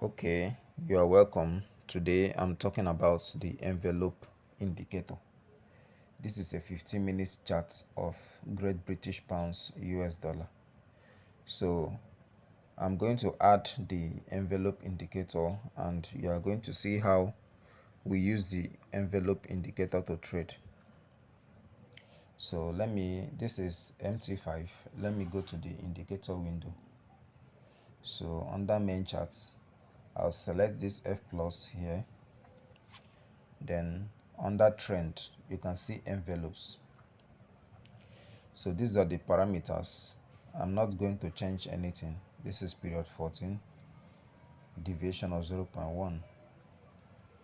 Okay, you are welcome. Today I'm talking about the envelope indicator. This is a 15 minutes chart of Great British Pounds US dollar. So I'm going to add the envelope indicator and you are going to see how we use the envelope indicator to trade. So this is MT5. Let me go to the indicator window. So under main charts, I'll select this F plus here. Then under trend, you can see envelopes. So these are the parameters. I'm not going to change anything. This is period 14, deviation of 0.1.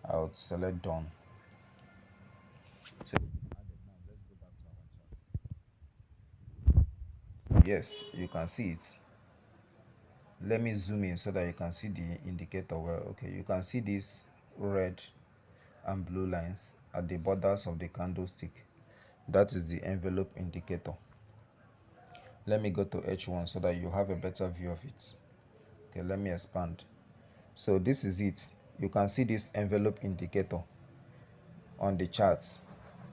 I'll select done. So let's go back to our chart. Yes, you can see it. Let me zoom in so that you can see the indicator well. Okay, you can see these red and blue lines at the borders of the candlestick. That is the envelope indicator. Let me go to H1 so that you have a better view of it. Okay, let me expand. So this is it. You can see this envelope indicator on the charts.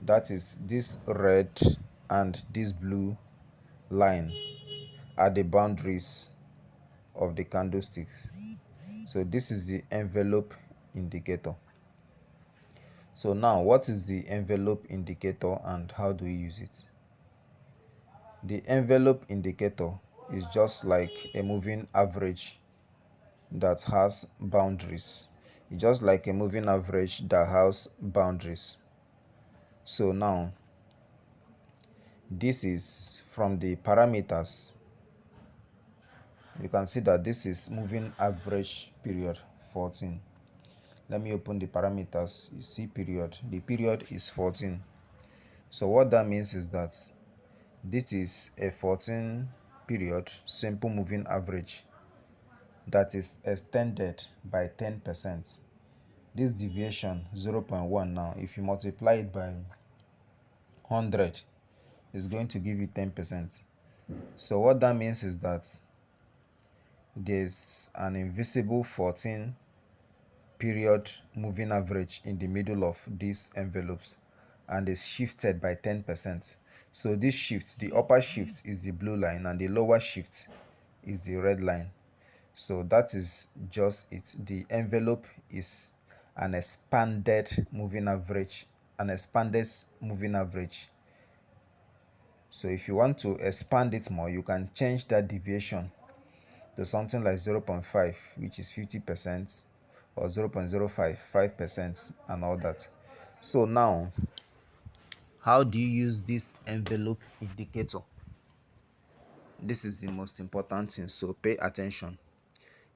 That is this red and this blue line are the boundaries of the candlesticks. So this is the envelope indicator. So now what is the envelope indicator and how do we use it? The envelope indicator is just like a moving average that has boundaries. It's just like a moving average that has boundaries. So now this is from the parameters. You can see that this is moving average period 14. Let me open the parameters. You see period. The period is 14. So what that means is that this is a 14 period simple moving average that is extended by 10%. This deviation 0.1 now, if you multiply it by 100, is going to give you 10%. So what that means is that there's an invisible 14 period moving average in the middle of these envelopes and is shifted by 10%. So this shift, the upper shift is the blue line and the lower shift is the red line. So that is just it. The envelope is an expanded moving average, So if you want to expand it more, you can change that deviation to something like 0.5, which is 50%, or 0.05, 5%, and all that. So now, how do you use this envelope indicator? This is the most important thing, so pay attention.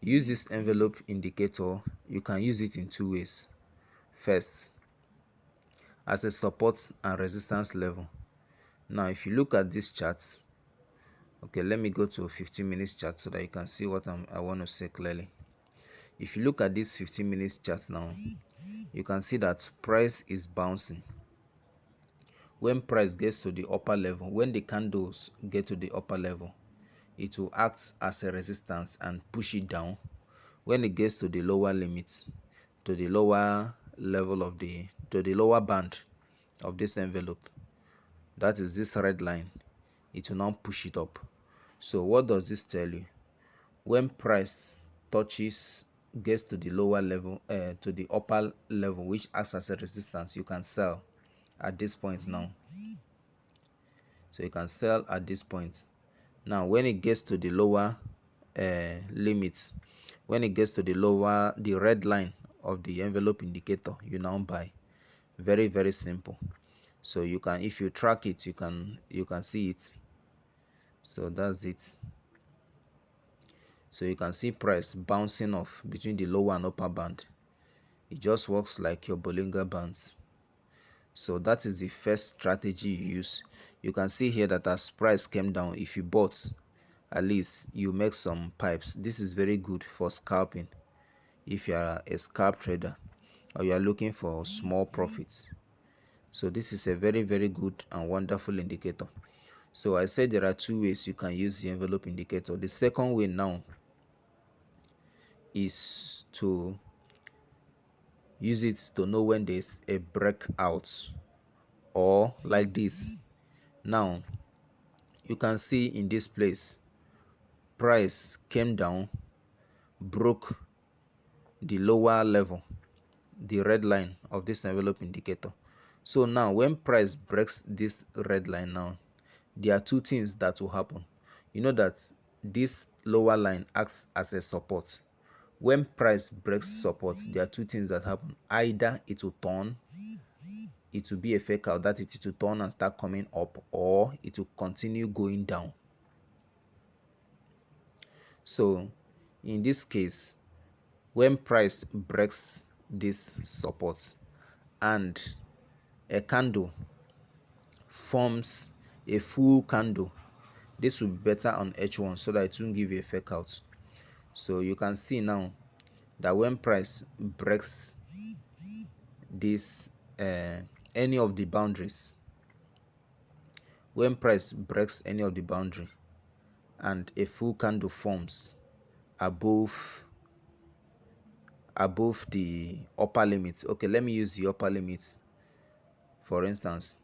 Use this envelope indicator. You can use it in two ways. First, as a support and resistance level. Now if you look at this chart, okay, let me go to a 15 minutes chart so that you can see what I want to say clearly. If you look at this 15 minutes chart now, you can see that price is bouncing. When price gets to the upper level, when the candles get to the upper level, it will act as a resistance and push it down. When it gets to the lower limits, to the lower level of to the lower band of this envelope, that is this red line, it will now push it up. So what does this tell you? When price gets to the lower level, to the upper level, which acts as a resistance, you can sell at this point now. So you can sell at this point. Now when it gets to the lower limits, when it gets to the red line of the envelope indicator, you now buy. Very, very simple. So you can, if you track it, you can see it. So that's it. So you can see price bouncing off between the lower and upper band. It just works like your Bollinger Bands. So that is the first strategy you use. You can see here that as price came down, if you bought, at least you make some pipes. This is very good for scalping if you are a scalp trader or you are looking for small profits. So this is a very, very good and wonderful indicator. So I said there are two ways you can use the envelope indicator. The second way now is to use it to know when there's a breakout, or like this. Now you can see in this place, price came down, broke the lower level, the red line of this envelope indicator. So now when price breaks this red line, now there are two things that will happen. You know that this lower line acts as a support. When price breaks support, there are two things that happen. Either it will turn, it will be a fake out, that it will turn and start coming up, or it will continue going down. So in this case, when price breaks this support and a candle forms a full candle, this will be better on H1 so that it won't give you a fake out. So you can see now that when price breaks this any of the boundaries, when price breaks any of the boundary and a full candle forms above the upper limit. Okay, let me use the upper limit for instance.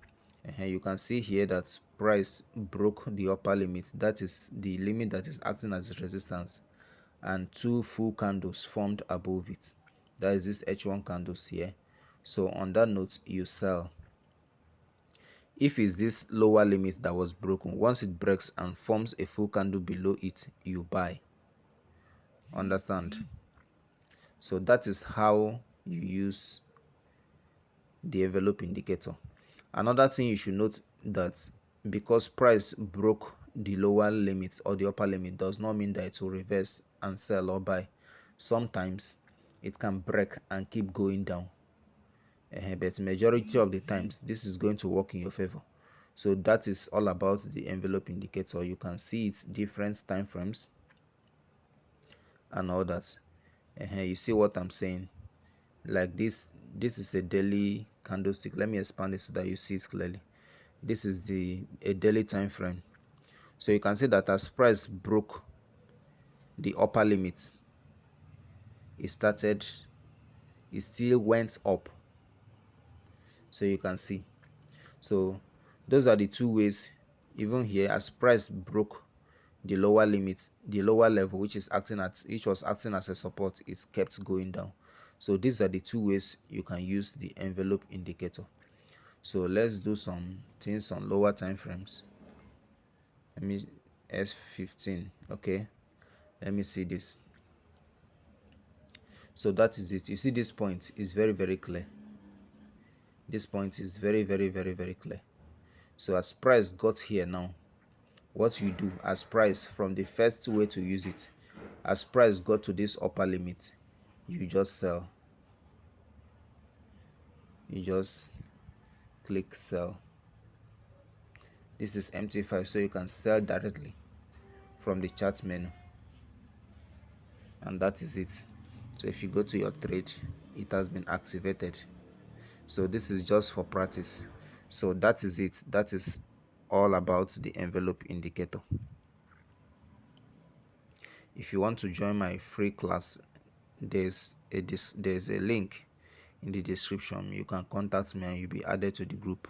You can see here that price broke the upper limit, that is the limit that is acting as resistance, and two full candles formed above it, that is this H1 candles here. So on that note, you sell. If it's this lower limit that was broken, once it breaks and forms a full candle below it, you buy. Understand? So that is how you use the envelope indicator. Another thing you should note, that because price broke the lower limit or the upper limit does not mean that it will reverse and sell or buy. Sometimes it can break and keep going down, but majority of the times this is going to work in your favor. So that is all about the envelope indicator. You can see its different time frames and all that. You see what I'm saying? Like this is a daily candlestick. Let me expand it so that you see it clearly. This is a daily time frame. So you can see that as price broke the upper limits, it still went up. So you can see. So those are the two ways. Even here, as price broke the lower limit, the lower level, which was acting as a support, it kept going down. So these are the two ways you can use the envelope indicator. So let's do some things on lower time frames. Let me S15. Okay, let me see this. So that is it. You see, this point is very, very clear. This point is very, very, very, very clear. So as price got here now, what you do as price, from the first way to use it, as price got to this upper limit, you just sell. You just click sell. This is MT5, so you can sell directly from the chart menu, and that is it. So if you go to your trade, it has been activated. So this is just for practice. So that is it. That is all about the envelope indicator. If you want to join my free class, there's a link in the description. You can contact me and you'll be added to the group.